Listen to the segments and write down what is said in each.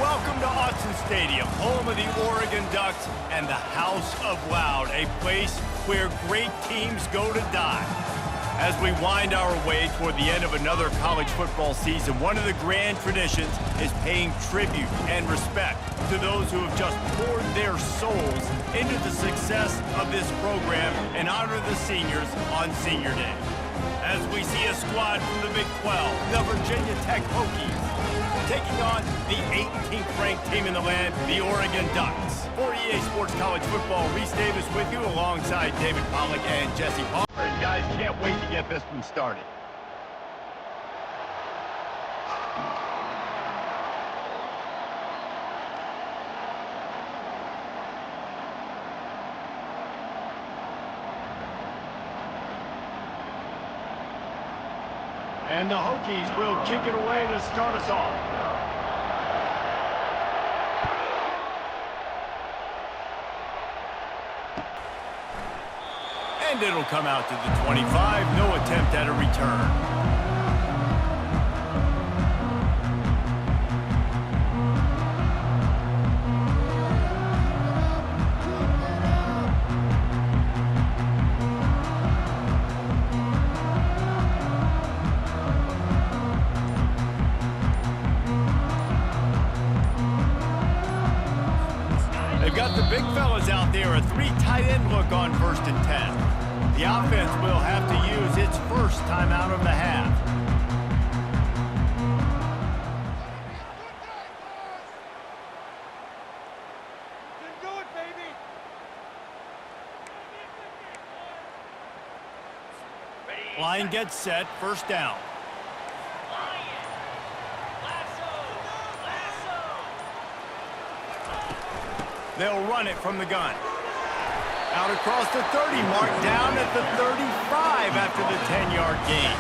welcome to Autzen Stadium, home of the Oregon Ducks and the House of Loud, a place where great teams go to die. As we wind our way toward the end of another college football season, one of the grand traditions is paying tribute and respect to those who have just poured their souls into the success of this program and honor the seniors on Senior Day. As we see a squad from the Big 12, the Virginia Tech Hokies, taking on the 18th ranked team in the land, the Oregon Ducks. For EA Sports College Football, Reese Davis with you alongside David Pollack and Jesse Palmer. Guys, can't wait to get this one started. And the Hokies will kick it away to start us off. And it'll come out to the 25. No attempt at a return. They've got the big fellas out there, a 3 tight end look on 1st and 10. The offense will have to use its first timeout of the half. Do it, baby. Line gets set, 1st down. They'll run it from the gun. Out across the 30 mark, down at the 35 after the 10-yard gain.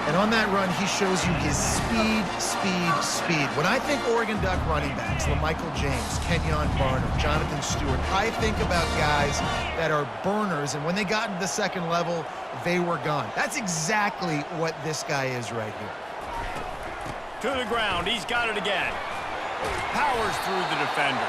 And on that run, he shows you his speed. When I think Oregon Duck running backs, LaMichael James, Kenyon Barner, Jonathan Stewart, I think about guys that are burners, and when they got into the second level, they were gone. That's exactly what this guy is right here. To the ground, he's got it again. Powers through the defender.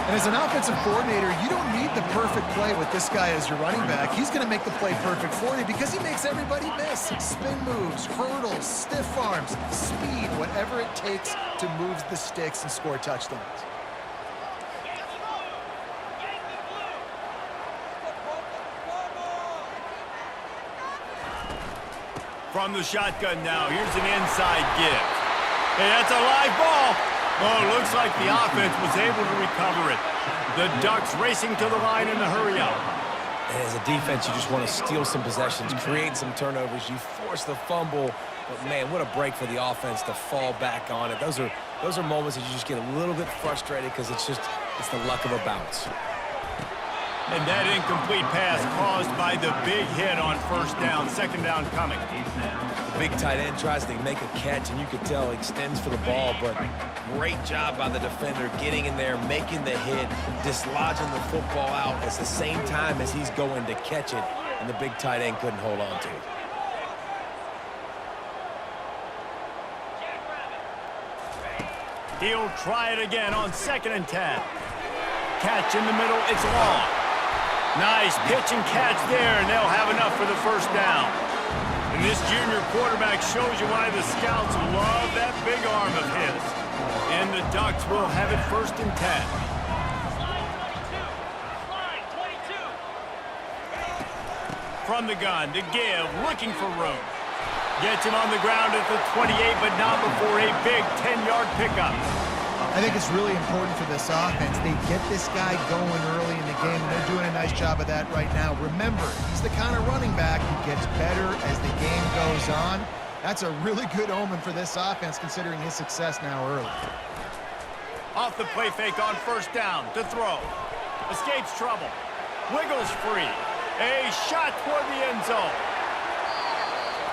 And as an offensive coordinator, you don't need the perfect play with this guy as your running back. He's going to make the play perfect for you because he makes everybody miss. Spin moves, hurdles, stiff arms, speed, whatever it takes to move the sticks and score touchdowns. From the shotgun now, here's an inside give. Hey, that's a live ball. Oh, looks like the offense was able to recover it. The Ducks racing to the line in a hurry-up. And as a defense, you just want to steal some possessions, create some turnovers. You force the fumble, but man, what a break for the offense to fall back on it. Those are moments that you just get a little bit frustrated because it's the luck of a bounce. And that incomplete pass caused by the big hit on 1st down, 2nd down coming. The big tight end tries to make a catch, and you can tell he extends for the ball, but great job by the defender getting in there, making the hit, dislodging the football out at the same time as he's going to catch it, and the big tight end couldn't hold on to it. He'll try it again on 2nd and 10. Catch in the middle, it's long. Nice pitch and catch there, and they'll have enough for the 1st down. And this junior quarterback shows you why the scouts love that big arm of his. And the Ducks will have it 1st and 10. From the gun, to give, looking for room. Gets him on the ground at the 28, but not before a big 10-yard pickup. I think it's really important for this offense. They get this guy going early in the game, and they're doing a nice job of that right now. Remember, he's the kind of running back who gets better as the game goes on. That's a really good omen for this offense, considering his success now early. Off the play fake on 1st down, to throw. Escapes trouble. Wiggles free. A shot toward the end zone.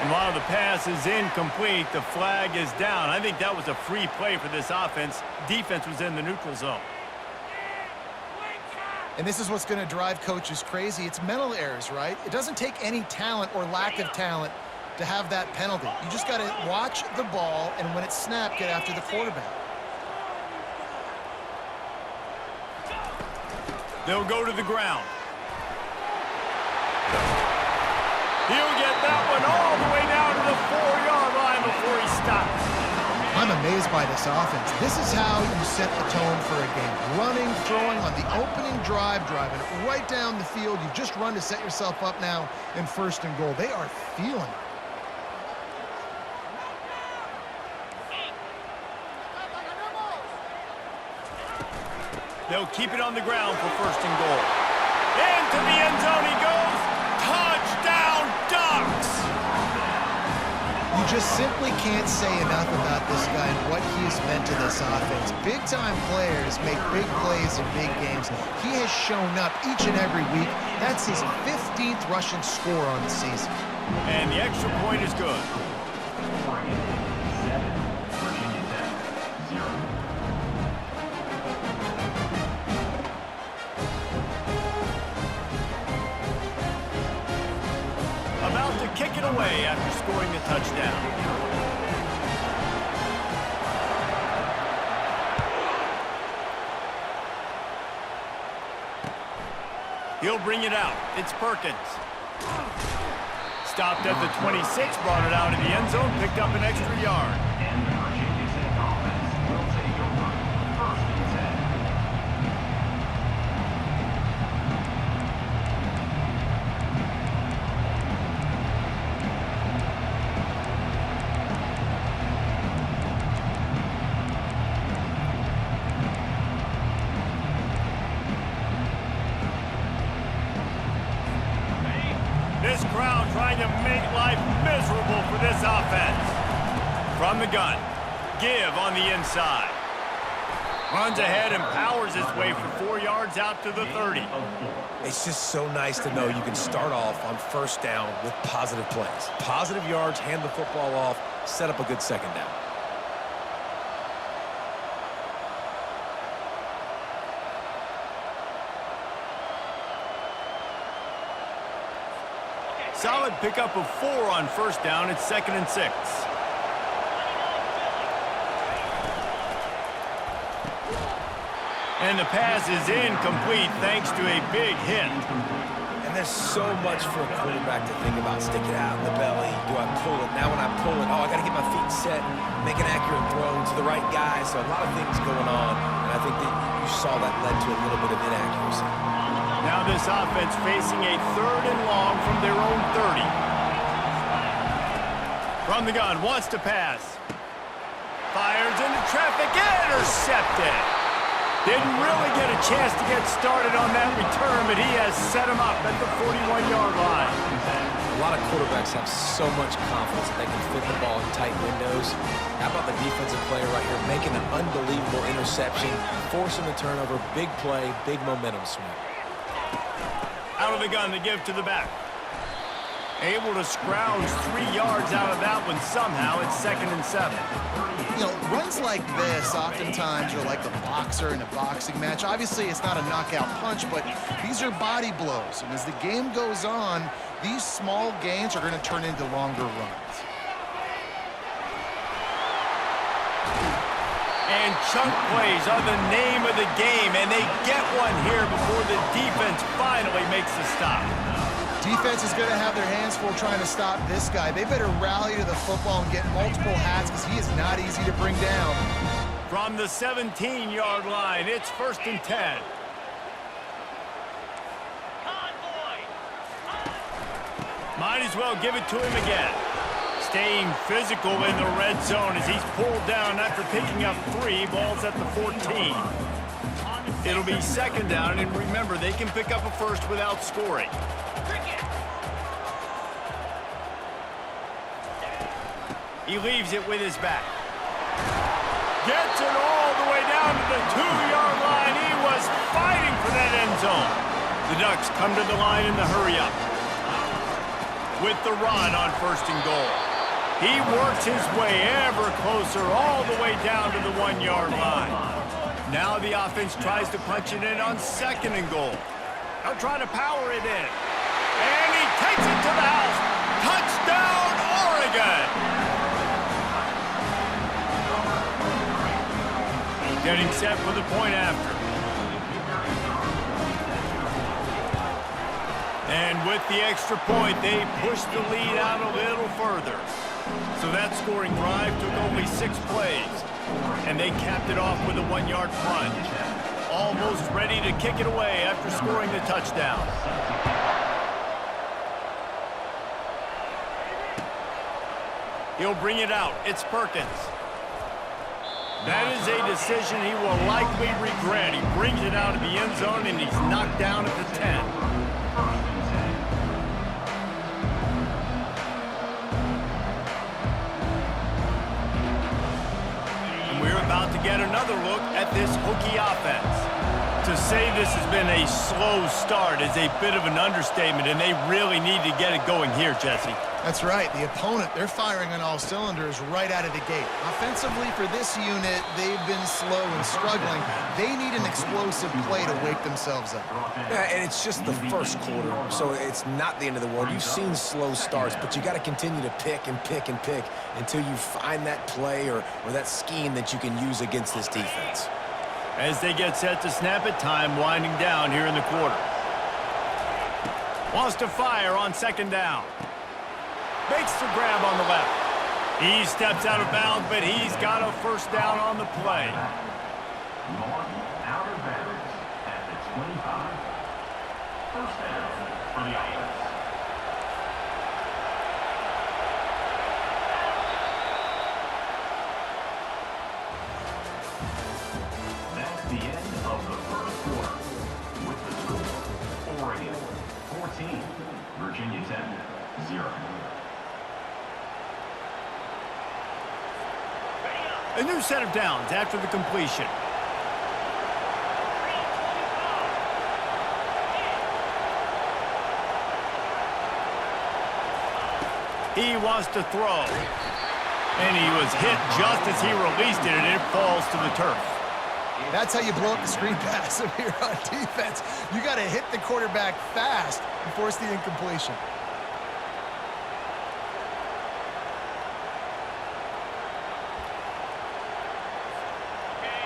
And while the pass is incomplete, the flag is down. I think that was a free play for this offense. Defense was in the neutral zone. And this is what's going to drive coaches crazy. It's mental errors, right? It doesn't take any talent or lack of talent to have that penalty. You just got to watch the ball, and when it's snapped, get after the quarterback. They'll go to the ground. He'll get that one all the way down to the 4-yard line before he stops. I'm amazed by this offense. This is how you set the tone for a game. Running, throwing on the opening drive, driving it right down the field. You just run to set yourself up now in 1st and goal. They are feeling it. They'll keep it on the ground for 1st and goal. Into the end zone he goes. Touchdown, Ducks! You just simply can't say enough about this guy and what he has meant to this offense. Big-time players make big plays in big games. He has shown up each and every week. That's his 15th rushing score on the season. And the extra point is good. About to kick it away after scoring the touchdown. He'll bring it out. It's Perkins. Stopped at the 26, brought it out in the end zone, picked up an extra yard. This crowd trying to make life miserable for this offense. From the gun, Give on the inside. Runs ahead and powers his way for 4 yards out to the 30. It's just so nice to know you can start off on 1st down with positive plays. Positive yards, hand the football off, set up a good 2nd down. Solid pickup of 4 on 1st down. It's 2nd and 6. And the pass is incomplete thanks to a big hit. And there's so much for a quarterback to think about. Stick it out in the belly. Do I pull it? Now when I pull it, oh, I got to get my feet set, make an accurate throw to the right guy. So a lot of things going on. And I think that you saw that led to a little bit of inaccuracy. Now this offense facing a 3rd and long from their own 30. From the gun, wants to pass. Fires into traffic, intercepted. Didn't really get a chance to get started on that return, but he has set him up at the 41-yard line. A lot of quarterbacks have so much confidence that they can fit the ball in tight windows. How about the defensive player right here making an unbelievable interception, forcing the turnover, big play, big momentum swing. Out of the gun, the give to the back. Able to scrounge 3 yards out of that one somehow. It's 2nd and 7. You know, runs like this oftentimes are like a boxer in a boxing match. Obviously, it's not a knockout punch, but these are body blows. And as the game goes on, these small gains are going to turn into longer runs. And chunk plays are the name of the game, and they get one here before the defense finally makes the stop. Defense is going to have their hands full trying to stop this guy. They better rally to the football and get multiple hats because he is not easy to bring down. From the 17-yard line, it's 1st and 10. Might as well give it to him again. Staying physical in the red zone as he's pulled down after picking up 3 balls at the 14. It'll be 2nd down, and remember, they can pick up a first without scoring. He leaves it with his back. Gets it all the way down to the 2-yard line. He was fighting for that end zone. The Ducks come to the line in the hurry-up. With the run on 1st and goal. He works his way ever closer all the way down to the 1-yard line. Now the offense tries to punch it in on 2nd and goal. They'll try to power it in. And he takes it to the house. Touchdown, Oregon! Getting set for the point after. And with the extra point, they pushed the lead out a little further. So that scoring drive took only 6 plays. And they capped it off with a 1-yard plunge. Almost ready to kick it away after scoring the touchdown. He'll bring it out. It's Perkins. That is a decision he will likely regret. He brings it out of the end zone, and he's knocked down at the 10. About to get another look at this Hokie offense. To say this has been a slow start is a bit of an understatement, and they really need to get it going here, Jesse. That's right. The opponent, they're firing on all cylinders right out of the gate. Offensively for this unit, they've been slow and struggling. They need an explosive play to wake themselves up. Yeah, and it's just the first quarter, so it's not the end of the world. You've seen slow starts, but you got to continue to pick and pick and pick until you find that play or that scheme that you can use against this defense. As they get set to snap it, time winding down here in the quarter. Wants to fire on 2nd down. Makes the grab on the left. He steps out of bounds, but he's got a first down on the play. Out of bounds at the 25. First down for the offense. That's the end of the first quarter. With the score, Oregon 14, Virginia Tech 0. A new set of downs after the completion. He wants to throw. And he was hit just as he released it, and it falls to the turf. That's how you blow up the screen pass if you're on defense. You got to hit the quarterback fast and force the incompletion.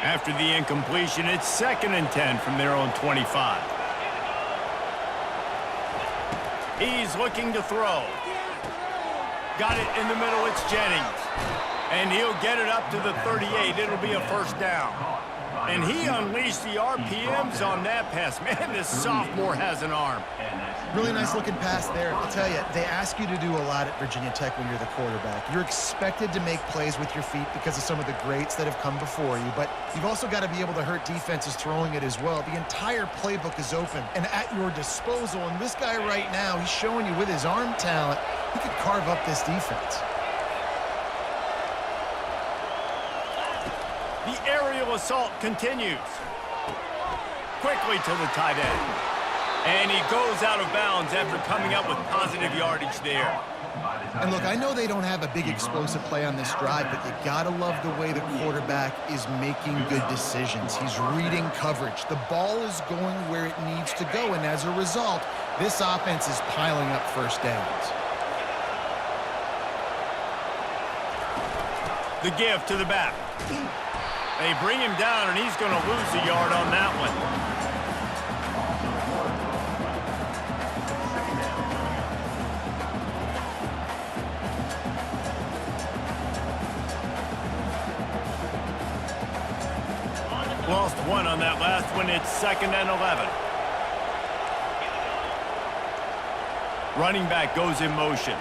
After the incompletion, it's 2nd and 10 from their own 25. He's looking to throw. Got it in the middle, it's Jennings. And he'll get it up to the 38. It'll be a first down. And he unleashed the RPMs on that pass. Man, this sophomore has an arm. Really nice looking pass there. I'll tell you, they ask you to do a lot at Virginia Tech when you're the quarterback. You're expected to make plays with your feet because of some of the greats that have come before you, but you've also got to be able to hurt defenses throwing it as well. The entire playbook is open and at your disposal, and this guy right now, he's showing you with his arm talent, he could carve up this defense. The aerial assault continues. Quickly to the tight end. And he goes out of bounds after coming up with positive yardage there. And look, I know they don't have a big explosive play on this drive, but you gotta love the way the quarterback is making good decisions. He's reading coverage. The ball is going where it needs to go, and as a result, this offense is piling up first downs. The give to the back. They bring him down, and he's going to lose a yard on that one. Lost one on that last one. It's 2nd and 11. Running back goes in motion.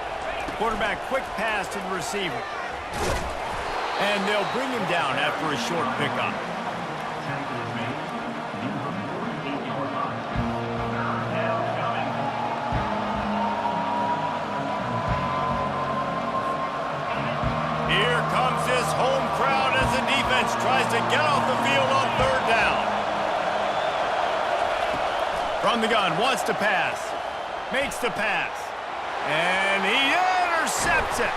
Quarterback quick pass to the receiver. And they'll bring him down after a short pickup. Here comes this home crowd as the defense tries to get off the field on 3rd down. From the gun, wants to pass. Makes the pass. And he intercepts it.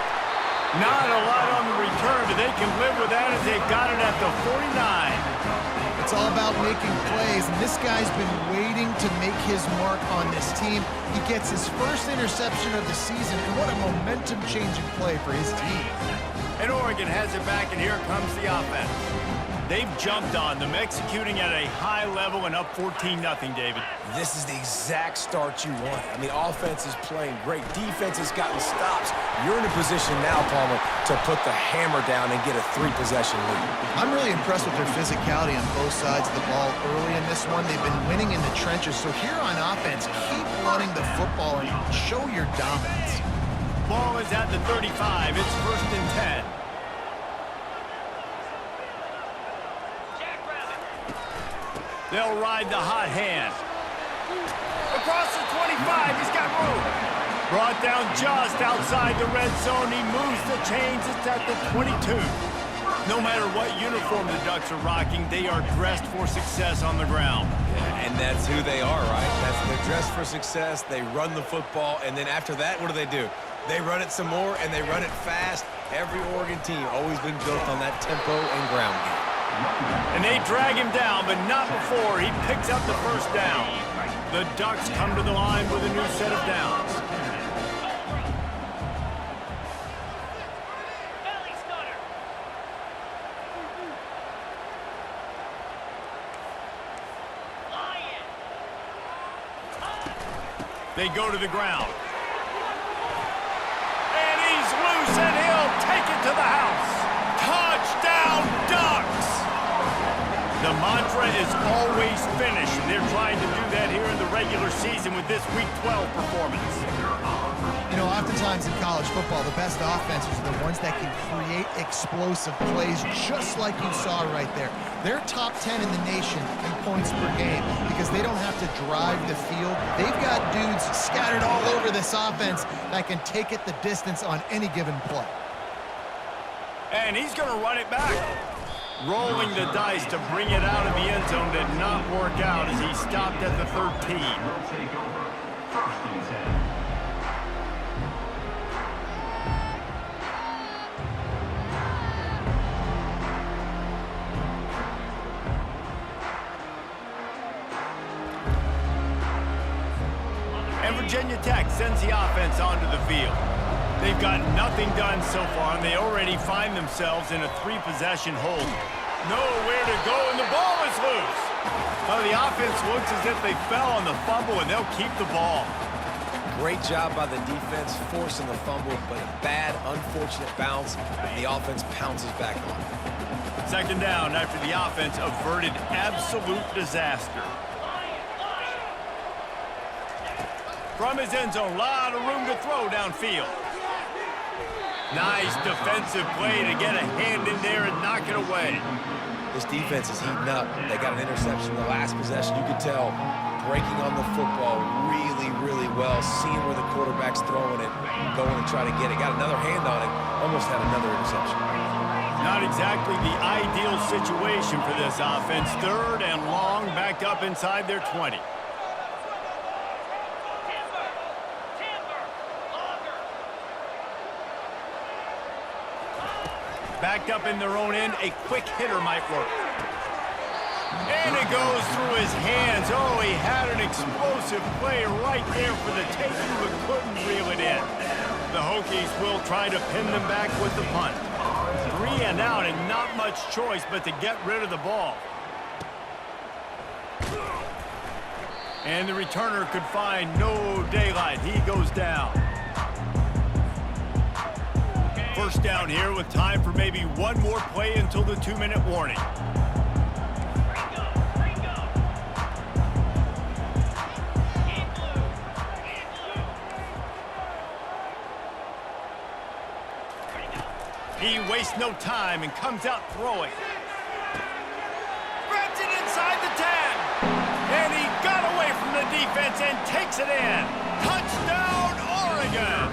Not a lot on the return, but they can live with that as they've got it at the 49. It's all about making plays, and this guy's been waiting to make his mark on this team. He gets his first interception of the season, and what a momentum-changing play for his team. And Oregon has it back, and here comes the offense. They've jumped on them, executing at a high level and up 14-0, David. This is the exact start you want. I mean, offense is playing great. Defense has gotten stops. You're in a position now, Palmer, to put the hammer down and get a 3-possession lead. I'm really impressed with their physicality on both sides of the ball early in this one. They've been winning in the trenches. So here on offense, keep running the football and show your dominance. Ball is at the 35. It's 1st and 10. They'll ride the hot hand. Across the 25, he's got room. Brought down just outside the red zone. He moves the chains. It's at the 22. No matter what uniform the Ducks are rocking, they are dressed for success on the ground. Yeah, and that's who they are, right? They're dressed for success. They run the football, and then after that, what do? They run it some more, and they run it fast. Every Oregon team always been built on that tempo and ground game. And they drag him down, but not before he picks up the 1st down. The Ducks come to the line with a new set of downs. They go to the ground. And he's loose, and he'll take it to the house. Touchdown, Ducks! The mantra is always finish, and they're trying to do that here in the regular season with this Week 12 performance. You know, oftentimes in college football, the best offenses are the ones that can create explosive plays, just like you saw right there. They're top 10 in the nation in points per game because they don't have to drive the field. They've got dudes scattered all over this offense that can take it the distance on any given play. And he's going to run it back. Rolling the dice to bring it out of the end zone did not work out as he stopped at the 13. Will take over. 1st and 10. And Virginia Tech sends the offense onto the field. They've got nothing done so far, and they already find themselves in a 3-possession hold. Nowhere to go, and the ball is loose. Well, the offense looks as if they fell on the fumble, and they'll keep the ball. Great job by the defense forcing the fumble, but a bad, unfortunate bounce, and the offense pounces back on it. 2nd down after the offense averted absolute disaster. From his end zone, a lot of room to throw downfield. Nice defensive play to get a hand in there and knock it away. This defense is heating up. They got an interception the last possession. You could tell breaking on the football really, really well, seeing where the quarterback's throwing it, going to try to get it. Got another hand on it, almost had another interception. Not exactly the ideal situation for this offense. 3rd and long, back up inside their 20. Backed up in their own end, a quick hitter might work. And it goes through his hands. Oh, he had an explosive play right there for the taking, but couldn't reel it in. The Hokies will try to pin them back with the punt. 3 and out, and not much choice but to get rid of the ball. And the returner could find no daylight. He goes down. 1st down here with time for maybe one more play until the 2-minute warning. He wastes no time and comes out throwing. Grabs it inside the 10. And he got away from the defense and takes it in. Touchdown, Oregon!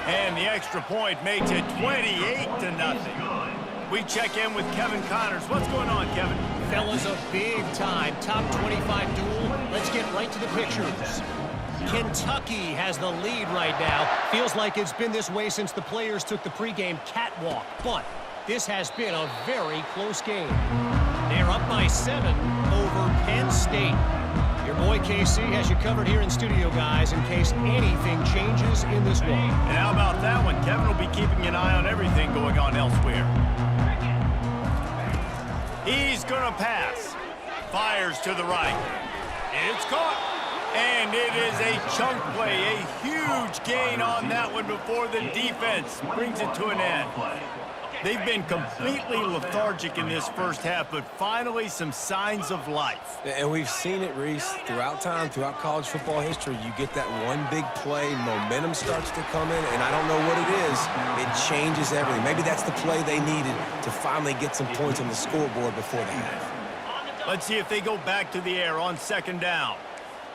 And the extra point makes it 28-0. We check in with Kevin Connors. What's going on, Kevin? Fellas, a big-time top 25 duel. Let's get right to the pictures. Kentucky has the lead right now. Feels like it's been this way since the players took the pregame catwalk. But this has been a very close game. They're up by 7 over Penn State. Your boy KC has you covered here in studio, guys, in case anything changes in this one. And how about that one? Kevin will be keeping an eye on everything going on elsewhere. He's going to pass. Fires to the right. It's caught. And it is a chunk play, a huge gain on that one before the defense brings it to an end. They've been completely lethargic in this first half, but finally some signs of life. And we've seen it, Reese, throughout time, throughout college football history. You get that one big play, momentum starts to come in, and I don't know what it is. It changes everything. Maybe that's the play they needed to finally get some points on the scoreboard before the half. Let's see if they go back to the air on second down.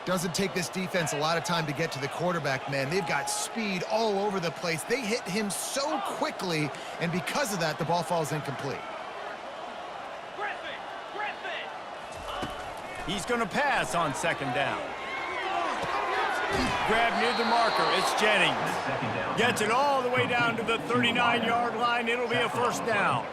Doesn't take this defense a lot of time to get to the quarterback, man. They've got speed all over the place. They hit him so quickly, and because of that, the ball falls incomplete. He's going to pass on second down. Grab near the marker. It's Jennings. Gets it all the way down to the 39-yard line. It'll be a first down.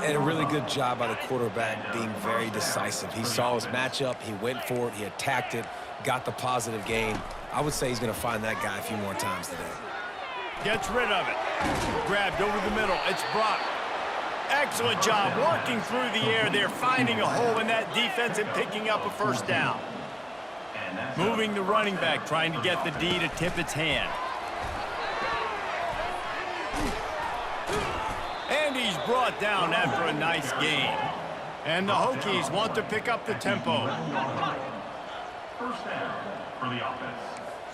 And a really good job by the quarterback being very decisive. He saw his matchup, he went for it, he attacked it, got the positive gain. I would say he's going to find that guy a few more times today. Gets rid of it. Grabbed over the middle. It's Brock. Excellent job working through the air there, finding a hole in that defense and picking up a first down. Moving the running back, trying to get the D to tip its hand. And he's brought down after a nice gain. And the Hokies want to pick up the tempo. First down for the offense.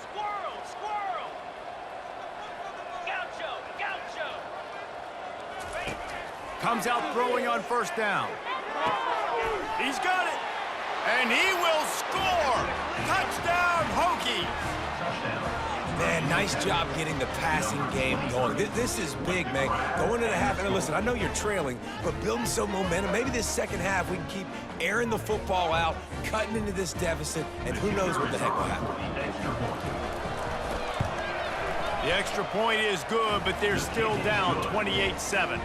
Squirrel! Squirrel! Gaucho! Gaucho! Comes out throwing on first down. He's got it. And he will score. Touchdown, Hokies. Man, nice job getting the passing game going. This is big, man. Going into the half, and listen, I know you're trailing, but building some momentum. Maybe this second half we can keep airing the football out, cutting into this deficit, and who knows what the heck will happen. The extra point is good, but they're still down 28-7.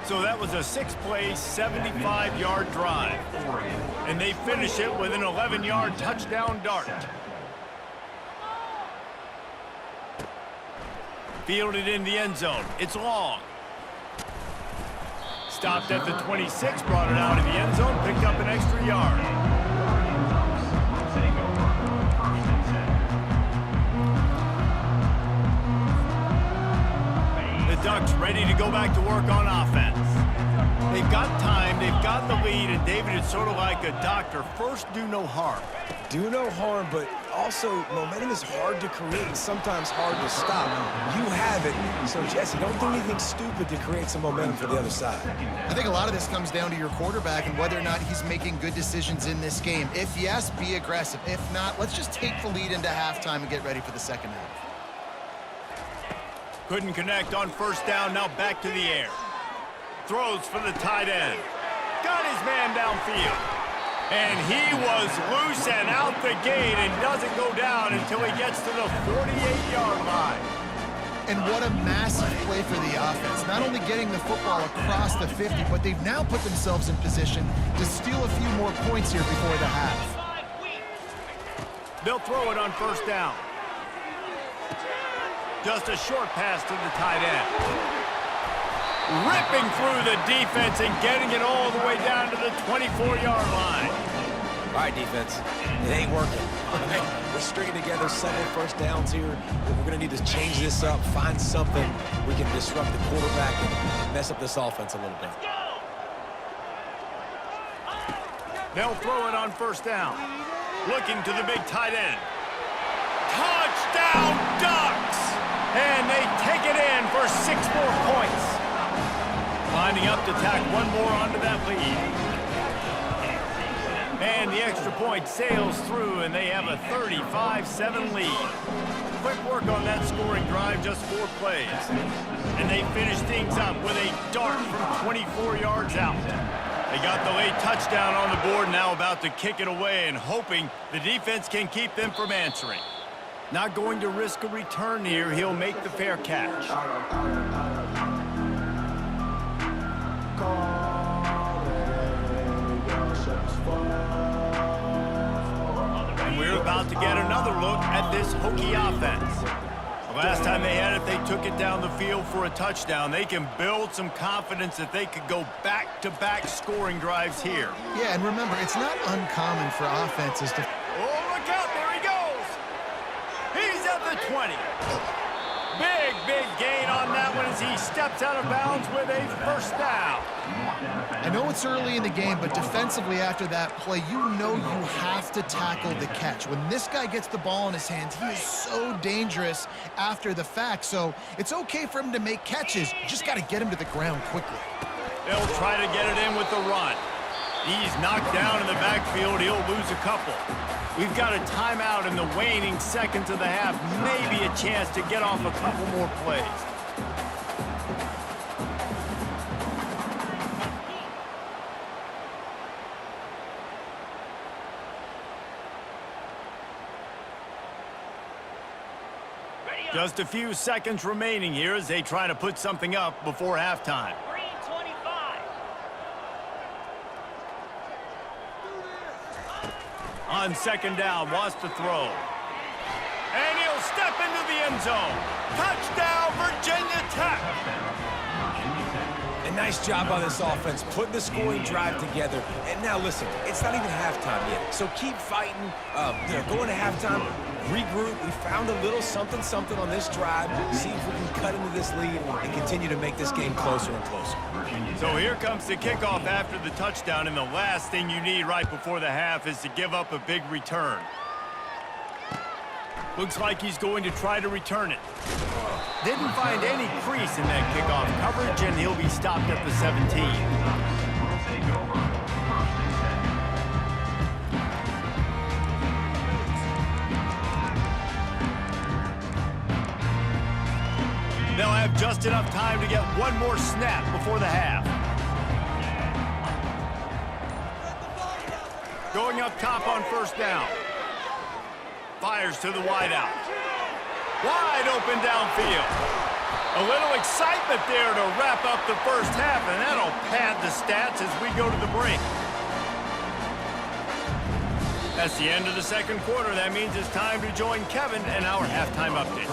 So that was a 6-play, 75-yard drive. And they finish it with an 11-yard touchdown dart. Fielded in the end zone. It's long. Stopped at the 26, brought it out of the end zone, picked up an extra yard. The Ducks ready to go back to work on offense. They've got time, they've got the lead, and David is sort of like a doctor. First, do no harm. Do no harm, but also momentum is hard to create and sometimes hard to stop. You have it, so Jesse, don't do anything stupid to create some momentum for the other side. I think a lot of this comes down to your quarterback and whether or not he's making good decisions in this game. If yes, be aggressive. If not, let's just take the lead into halftime and get ready for the second half. Couldn't connect on first down, now back to the air. Throws for the tight end. Got his man downfield. And he was loose and out the gate and doesn't go down until he gets to the 48-yard line. And what a massive play for the offense. Not only getting the football across the 50, but they've now put themselves in position to steal a few more points here before the half. They'll throw it on first down. Just a short pass to the tight end. Ripping through the defense and getting it all the way down to the 24-yard line. All right, defense, it ain't working. We're stringing together several first downs here. We're going to need to change this up, find something we can disrupt the quarterback and mess up this offense a little bit. They'll throw it on first down. Looking to the big tight end. Touchdown, Ducks! And they take it in for 6 more points. Lining up to tack one more onto that lead. And the extra point sails through, and they have a 35-7 lead. Quick work on that scoring drive, just 4 plays. And they finish things up with a dart from 24 yards out. They got the late touchdown on the board, now about to kick it away and hoping the defense can keep them from answering. Not going to risk a return here. He'll make the fair catch. about to get another look at this Hokie offense. The last time they had it, they took it down the field for a touchdown. They can build some confidence that they could go back-to-back scoring drives here. Yeah, and remember, it's not uncommon for offenses to... Oh, look out, there he goes! He's at the 20. Big gain on that one as he steps out of bounds with a first down. I know it's early in the game, but defensively after that play, you know you have to tackle the catch. When this guy gets the ball in his hands, he is so dangerous after the fact. So it's okay for him to make catches. You just got to get him to the ground quickly. They'll try to get it in with the run. He's knocked down in the backfield. He'll lose a couple. We've got a timeout in the waning seconds of the half. Maybe a chance to get off a couple more plays. Just a few seconds remaining here as they try to put something up before halftime. Green 25. On second down, wants to throw. And he'll step into the end zone. Touchdown, Virginia Tech. A nice job by this offense, putting the scoring drive together. And now listen, it's not even halftime yet. So keep fighting, going to halftime, regroup. We found a little something on this drive. See if we can cut into this lead and continue to make this game closer and closer. So here comes the kickoff after the touchdown, and the last thing you need right before the half is to give up a big return. Looks like he's going to try to return it. Didn't find any crease in that kickoff coverage, and he'll be stopped at the 17. They'll have just enough time to get one more snap before the half. Going up top on first down. Fires to the wideout. Wide open downfield. A little excitement there to wrap up the first half, and that'll pad the stats as we go to the break. That's the end of the second quarter. That means it's time to join Kevin and our halftime update.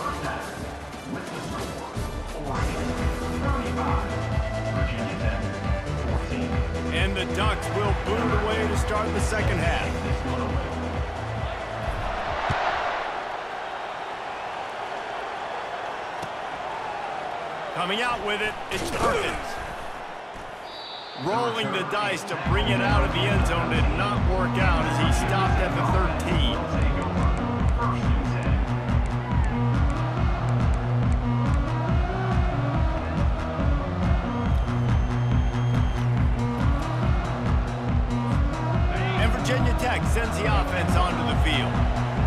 And the Ducks will boot away to start the second half. Coming out with it, it's Perkins. Rolling the dice to bring it out of the end zone did not work out as he stopped at the 13. And Virginia Tech sends the offense onto the field.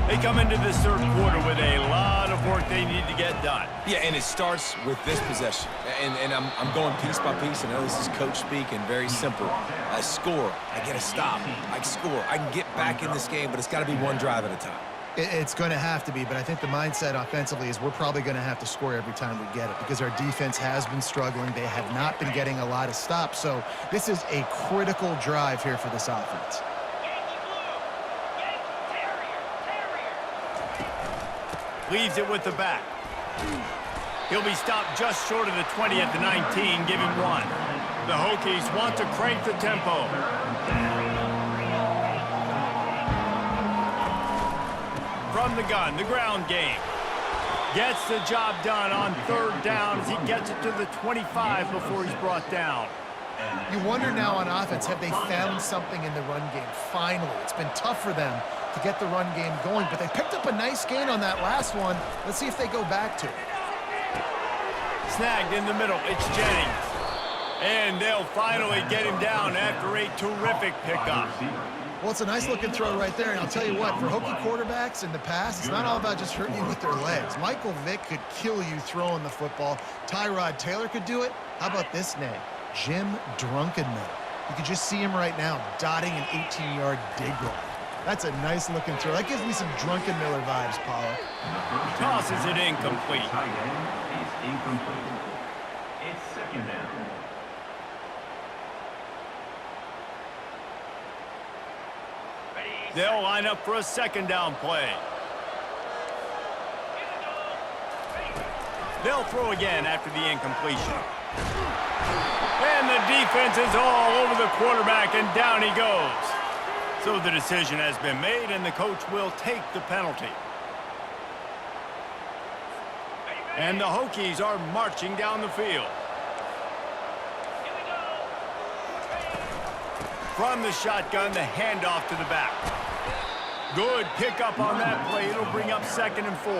They come into this third quarter with a lot of work they need to get done. Yeah, and it starts with this possession. And I'm going piece by piece. I know this is coach speak and very simple. I score. I get a stop. I score. I can get back in this game, but it's got to be one drive at a time. It's going to have to be, but I think the mindset offensively is we're probably going to have to score every time we get it because our defense has been struggling. They have not been getting a lot of stops. So this is a critical drive here for this offense. Leaves it with the back. He'll be stopped just short of the 20 at the 19, give him one. The Hokies want to crank the tempo. From the gun, the ground game. Gets the job done on third down as he gets it to the 25 before he's brought down. You wonder now on offense, have they found something in the run game? Finally, it's been tough for them to get the run game going, but they picked up a nice gain on that last one. Let's see if they go back to it. Snagged in the middle, it's Jennings. And they'll finally get him down after a terrific pickup. Well, it's a nice looking throw right there, and I'll tell you what, for Hokie quarterbacks in the past, it's not all about just hurting you with their legs. Michael Vick could kill you throwing the football. Tyrod Taylor could do it. How about this name? Jim Drunkenmiller. You can just see him right now dotting an 18-yard dig roll. That's a nice looking throw. That gives me some Drunkenmiller vibes, Paulo. Tosses it incomplete. Tight end is incomplete. It's second down. They'll line up for a second down play. They'll throw again after the incompletion. And the defense is all over the quarterback, and down he goes. So the decision has been made, and the coach will take the penalty. And the Hokies are marching down the field. From the shotgun, the handoff to the back. Good pickup on that play. It'll bring up 2nd and 4.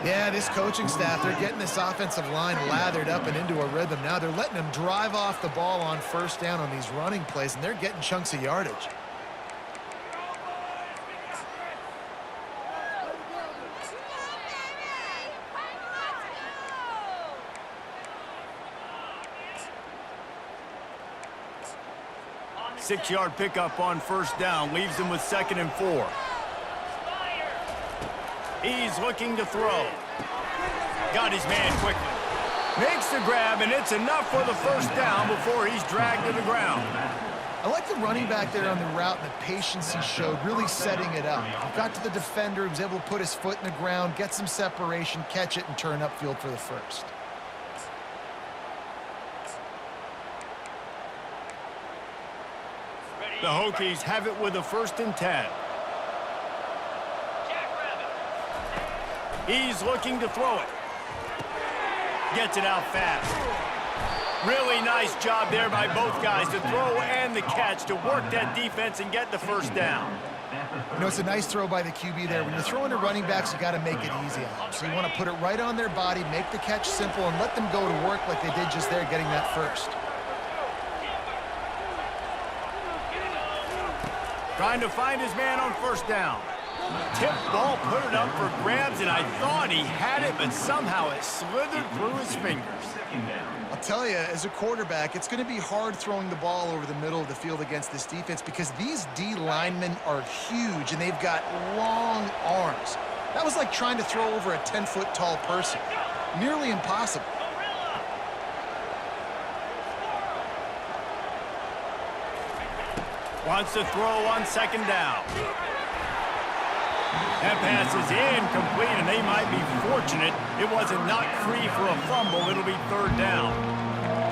Yeah, this coaching staff, they're getting this offensive line lathered up and into a rhythm. Now they're letting them drive off the ball on first down on these running plays, and they're getting chunks of yardage. Six-yard pickup on first down leaves him with 2nd and 4. He's looking to throw. Got his man quickly. Makes the grab, and it's enough for the first down before he's dragged to the ground. I like the running back there on the route and the patience he showed, really setting it up. He got to the defender, he was able to put his foot in the ground, get some separation, catch it, and turn upfield for the first. The Hokies have it with a 1st and 10. He's looking to throw it. Gets it out fast. Really nice job there by both guys, the throw and the catch, to work that defense and get the first down. You know, it's a nice throw by the QB there. When you're throwing to running backs, you got to make it easy on them. So you want to put it right on their body, make the catch simple, and let them go to work like they did just there, getting that first. Trying to find his man on first down. Tip ball, put it up for grabs, and I thought he had it, but somehow it slithered through his fingers. I'll tell you, as a quarterback, it's going to be hard throwing the ball over the middle of the field against this defense because these D linemen are huge, and they've got long arms. That was like trying to throw over a 10-foot tall person. Nearly impossible. Wants to throw on 2nd down. That pass is incomplete, and they might be fortunate it wasn't knocked free for a fumble. It'll be 3rd down.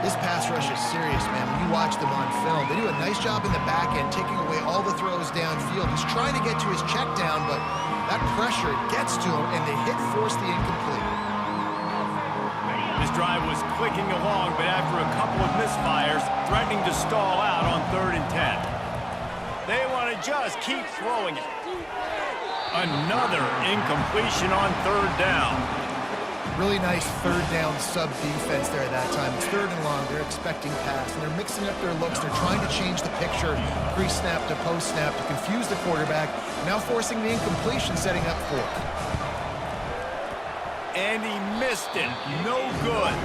This pass rush is serious, man. When you watch them on film, they do a nice job in the back end, taking away all the throws downfield. He's trying to get to his check down, but that pressure gets to him, and they force the incomplete. This drive was clicking along, but after a couple of misfires, threatening to stall out on 3rd and 10. They want to just keep throwing it. Another incompletion on 3rd down. Really nice 3rd down sub defense there at that time. It's 3rd and long. They're expecting pass, and they're mixing up their looks. They're trying to change the picture pre-snap to post-snap to confuse the quarterback. Now forcing the incompletion, setting up 4th. And he missed it. No good.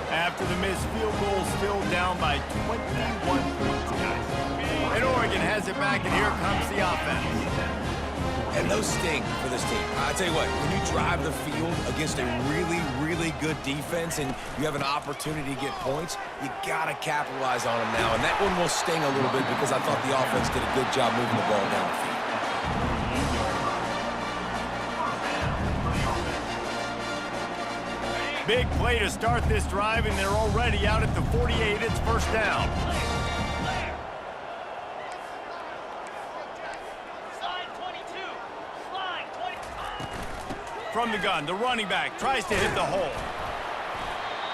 After the missed field goal, still down by 21 points, guys. And Oregon has it back, and here comes the offense. And those sting for this team. I tell you what, when you drive the field against a really, really good defense and you have an opportunity to get points, you got to capitalize on them now. And that one will sting a little bit because I thought the offense did a good job moving the ball down the field. Big play to start this drive, and they're already out at the 48. It's 1st down. From the gun, the running back tries to hit the hole.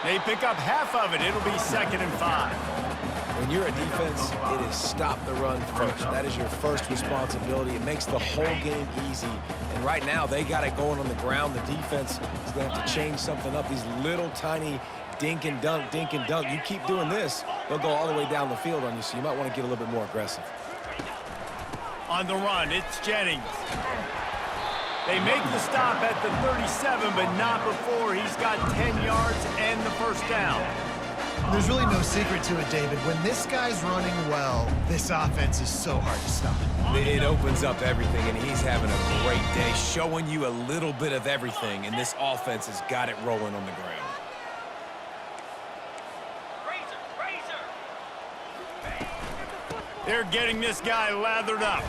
They pick up half of it. It'll be 2nd and 5. When you're a defense, it is stop the run first. That is your first responsibility. It makes the whole game easy. And right now, they got it going on the ground. The defense is going to have to change something up. These little tiny dink and dunk, dink and dunk. You keep doing this, they'll go all the way down the field on you, so you might want to get a little bit more aggressive. On the run, it's Jennings. They make the stop at the 37, but not before he's got 10 yards and the first down. There's really no secret to it, David. When this guy's running well, this offense is so hard to stop. It opens up everything, and he's having a great day, showing you a little bit of everything, and this offense has got it rolling on the ground. They're getting this guy lathered up.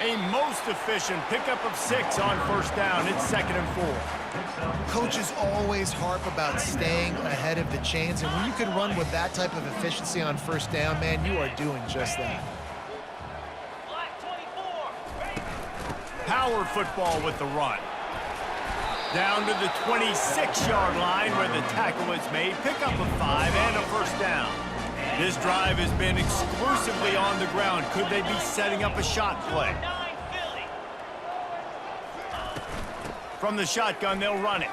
A most efficient pickup of 6 on first down. It's 2nd and 4. Coaches always harp about staying ahead of the chains, and when you can run with that type of efficiency on first down, man, you are doing just that. Black 24. Power football with the run. Down to the 26-yard line where the tackle is made. Pickup of 5 and a first down. This drive has been exclusively on the ground. Could they be setting up a shot play? 9 Philly. From the shotgun, they'll run it.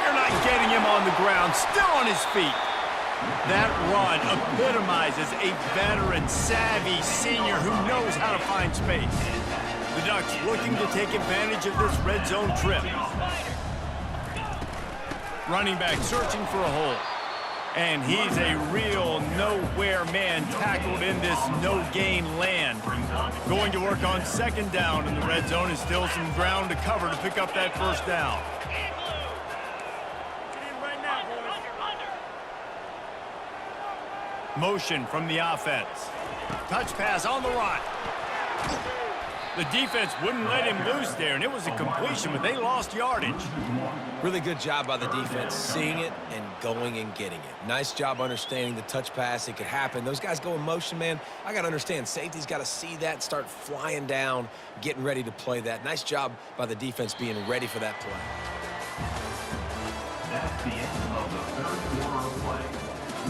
They're not getting him on the ground. Still on his feet. That run epitomizes a veteran, savvy senior who knows how to find space. The Ducks looking to take advantage of this red zone trip. Running back searching for a hole. And he's a real nowhere man tackled in this no-gain land. Going to work on 2nd down in the red zone and still some ground to cover to pick up that first down. Motion from the offense. Touch pass on the run. The defense wouldn't let him loose there, and it was a completion, but they lost yardage. Really good job by the defense, seeing it and going and getting it. Nice job understanding the touch pass. It could happen. Those guys go in motion, man. I got to understand, safety's got to see that, start flying down, getting ready to play that. Nice job by the defense being ready for that play. That's the end of the 3rd quarter of play.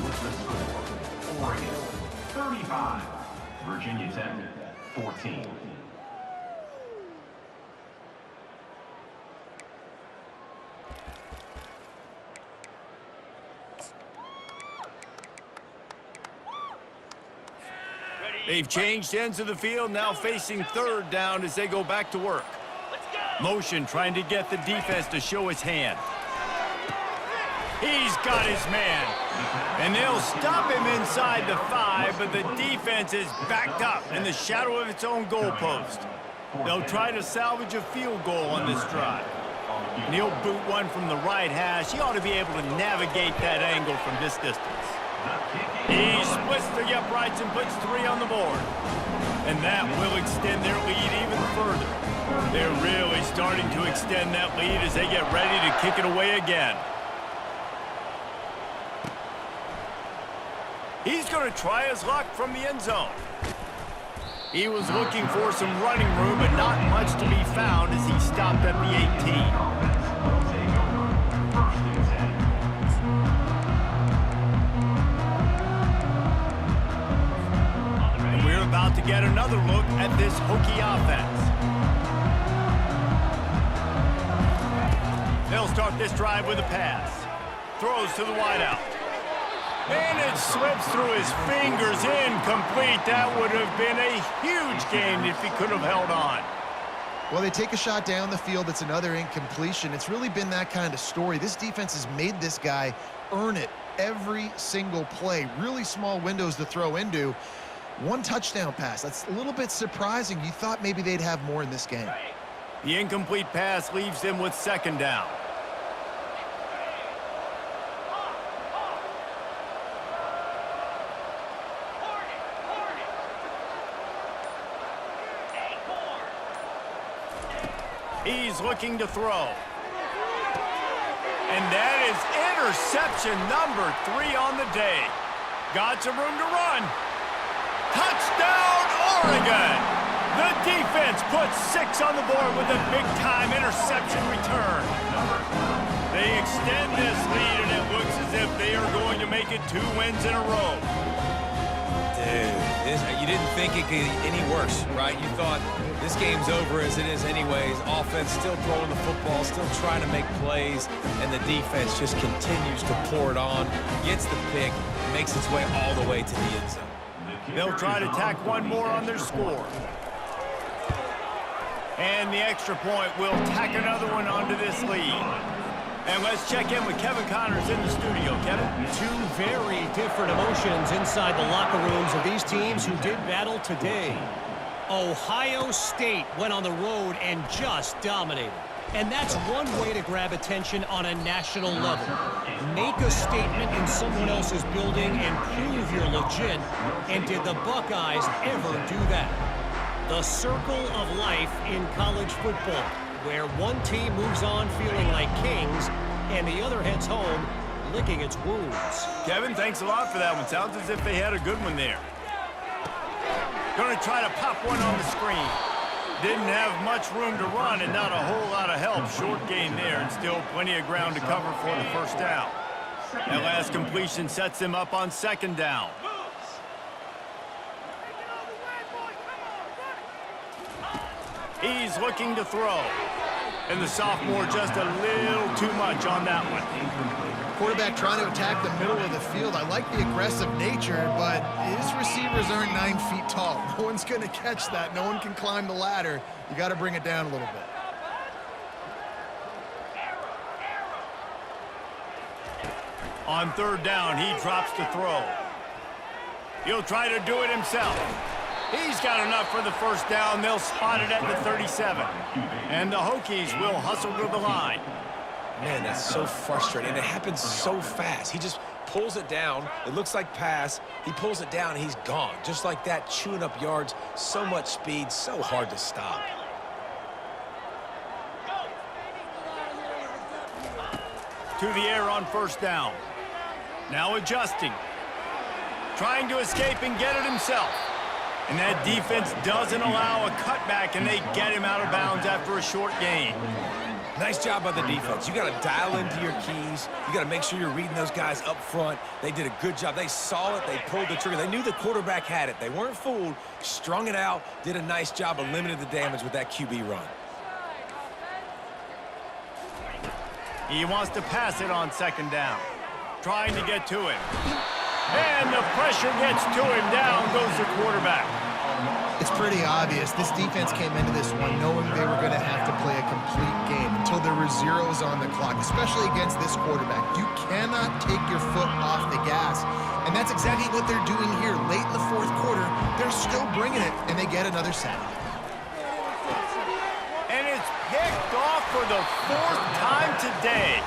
With the score, Oregon 35, Virginia Tech 14. They've changed ends of the field, now facing 3rd down as they go back to work. Motion trying to get the defense to show his hand. He's got his man. And they'll stop him inside the 5, but the defense is backed up in the shadow of its own goalpost. They'll try to salvage a field goal on this drive. And he'll boot one from the right hash. He ought to be able to navigate that angle from this distance. He splits the uprights and puts 3 on the board. And that will extend their lead even further. They're really starting to extend that lead as they get ready to kick it away again. He's going to try his luck from the end zone. He was looking for some running room, but not much to be found as he stopped at the 18. About to get another look at this Hokie offense. They'll start this drive with a pass. Throws to the wideout. And it slips through his fingers, incomplete. That would have been a huge gain if he could have held on. Well, they take a shot down the field. It's another incompletion. It's really been that kind of story. This defense has made this guy earn it every single play. Really small windows to throw into. 1 touchdown pass. That's a little bit surprising. You thought maybe they'd have more in this game. The incomplete pass leaves them with 2nd down. He's looking to throw. And that is interception number 3 on the day. Got some room to run. Touchdown, Oregon! The defense puts 6 on the board with a big-time interception return. They extend this lead, and it looks as if they are going to make it 2 wins in a row. Dude, you didn't think it could get any worse, right? You thought this game's over as it is anyways. Offense still throwing the football, still trying to make plays, and the defense just continues to pour it on, gets the pick, makes its way all the way to the end zone. They'll try to tack 1 more on their score. And the extra point will tack another one onto this lead. And let's check in with Kevin Connors in the studio. Kevin? 2 very different emotions inside the locker rooms of these teams who did battle today. Ohio State went on the road and just dominated. And that's one way to grab attention on a national level. Make a statement in someone else's building and prove you're legit. And did the Buckeyes ever do that? The circle of life in college football, where one team moves on feeling like kings and the other heads home licking its wounds. Kevin, thanks a lot for that one. Sounds as if they had a good one there. Going to try to pop one on the screen. Didn't have much room to run and not a whole lot of help. Short gain there and still plenty of ground to cover for the first down. That last completion sets him up on second down. He's looking to throw. And the sophomore just a little too much on that one. Quarterback trying to attack the middle of the field. I like the aggressive nature, but his receivers aren't 9 feet tall. No one's going to catch that. No one can climb the ladder. You got to bring it down a little bit. On third down, he drops to throw. He'll try to do it himself. He's got enough for the first down. They'll spot it at the 37. And the Hokies will hustle to the line. Man, that's so frustrating. And it happens so fast. He just pulls it down. It looks like pass. He pulls it down, and he's gone. Just like that, chewing up yards. So much speed, so hard to stop. To the air on first down. Now adjusting. Trying to escape and get it himself. And that defense doesn't allow a cutback, and they get him out of bounds after a short gain. Nice job by the defense. You got to dial into your keys. You got to make sure you're reading those guys up front. They did a good job. They saw it. They pulled the trigger. They knew the quarterback had it. They weren't fooled. Strung it out. Did a nice job of limiting the damage with that QB run. He wants to pass it on second down. Trying to get to him. And the pressure gets to him. Down goes the quarterback. It's pretty obvious. This defense came into this one knowing they were going to have to play a complete game until there were zeros on the clock, especially against this quarterback. You cannot take your foot off the gas. And that's exactly what they're doing here. Late in the fourth quarter, they're still bringing it, and they get another sack. And it's picked off for the fourth time today.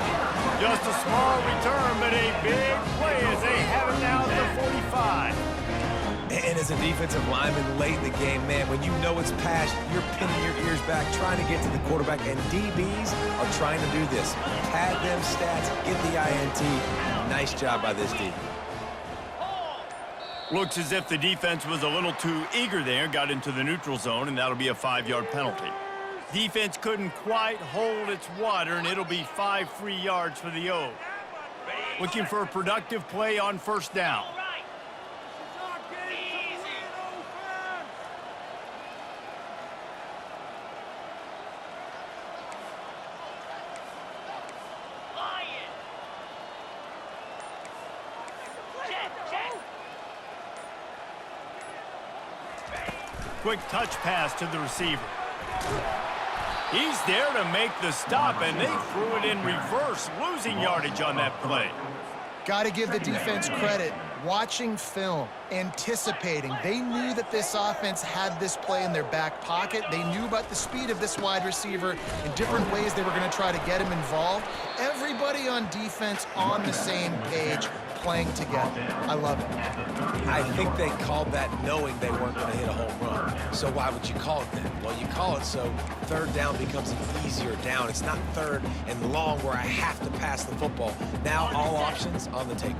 Just a small return, but a big play as they have it now at the 45. And as a defensive lineman late in the game, man, when you know it's past, you're pinning your ears back, trying to get to the quarterback, and DBs are trying to do this. Pad them stats, get the INT. Nice job by this D. Looks as if the defense was a little too eager there, got into the neutral zone, and that'll be a 5-yard penalty. Defense couldn't quite hold its water, and it'll be 5 free yards for the O. Looking for a productive play on first down. Quick touch pass to the receiver. He's there to make the stop, and they threw it in reverse, losing yardage on that play. Got to give the defense credit. Watching film, anticipating. They knew that this offense had this play in their back pocket. They knew about the speed of this wide receiver in different ways they were going to try to get him involved. Everybody on defense on the same page, playing together. I love it. I think they called that knowing they weren't going to hit a home run. So why would you call it then? Well, you call it so third down becomes an easier down. It's not third and long where I have to pass the football. Now all options on the table.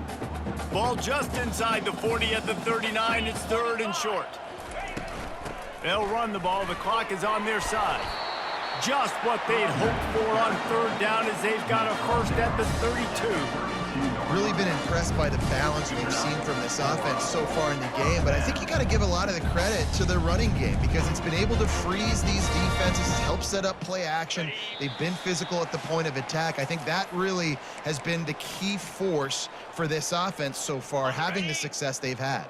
Ball just inside the 40 at the 39. It's third and short. They'll run the ball. The clock is on their side. Just what they'd hoped for on third down as they've got a first at the 32. Really been impressed by the balance we've seen from this offense so far in the game, but I think you got to give a lot of the credit to the running game because it's been able to freeze these defenses, help set up play action. They've been physical at the point of attack. I think that really has been the key force for this offense so far, having the success they've had.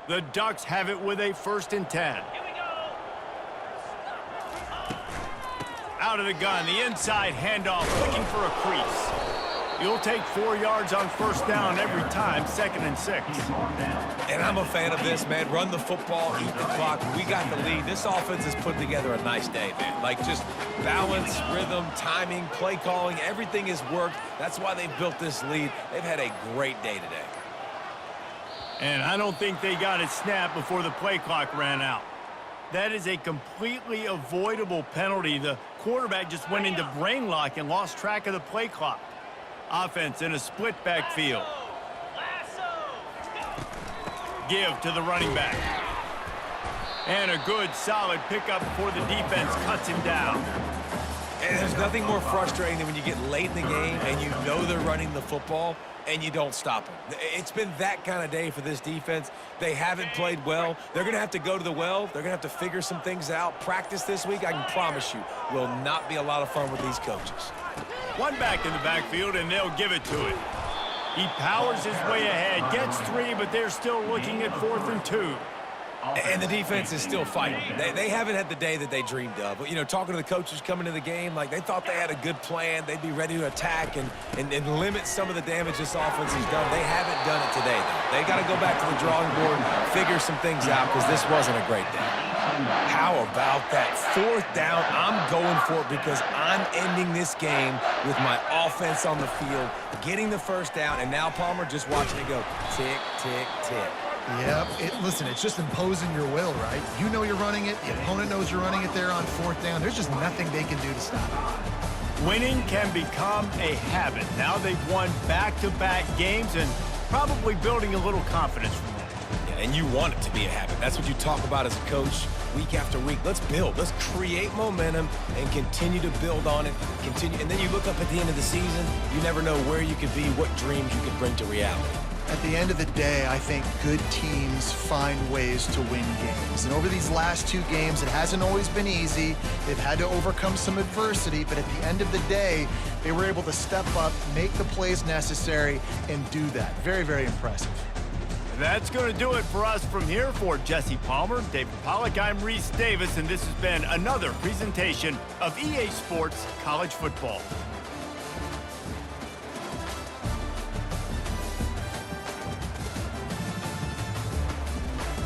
The Ducks have it with a 1st and 10. Out of the gun, the inside handoff, looking for a crease. You'll take 4 yards on first down every time, 2nd and 6. And I'm a fan of this, man. Run the football, eat the clock. We got the lead. This offense has put together a nice day, man. Like, just balance, rhythm, timing, play calling, everything has worked. That's why they've built this lead. They've had a great day today. And I don't think they got it snapped before the play clock ran out. That is a completely avoidable penalty. The quarterback just went into brain lock and lost track of the play clock. Offense in a split backfield. Give to the running back. And a good, solid pickup before the defense cuts him down. And there's nothing more frustrating than when you get late in the game and you know they're running the football and you don't stop them. It's been that kind of day for this defense. They haven't played well. They're going to have to go to the well. They're going to have to figure some things out. Practice this week, I can promise you, will not be a lot of fun with these coaches. One back in the backfield, and they'll give it to him. He powers his way ahead, gets 3, but they're still looking at 4th and 2. And the defense is still fighting. They haven't had the day that they dreamed of. But, you know, talking to the coaches coming to the game, like, they thought they had a good plan. They'd be ready to attack and limit some of the damage this offense has done. They haven't done it today, though. They got to go back to the drawing board, figure some things out, because this wasn't a great day. How about that 4th down? I'm going for it because I'm ending this game with my offense on the field, getting the 1st down, and now Palmer just watching it go tick, tick, tick. Yep. Listen, it's just imposing your will, right? You know you're running it. The opponent knows you're running it there on 4th down. There's just nothing they can do to stop it. Winning can become a habit. Now they've won back-to-back games and probably building a little confidence from that. Yeah, and you want it to be a habit. That's what you talk about as a coach week after week. Let's build. Let's create momentum and continue to build on it. And then you look up at the end of the season, you never know where you could be, what dreams you could bring to reality. At the end of the day, I think good teams find ways to win games. And over these last 2 games, it hasn't always been easy. They've had to overcome some adversity, but at the end of the day, they were able to step up, make the plays necessary, and do that. Very, very impressive. That's going to do it for us from here. For Jesse Palmer, David Pollack, I'm Reese Davis, and this has been another presentation of EA Sports College Football.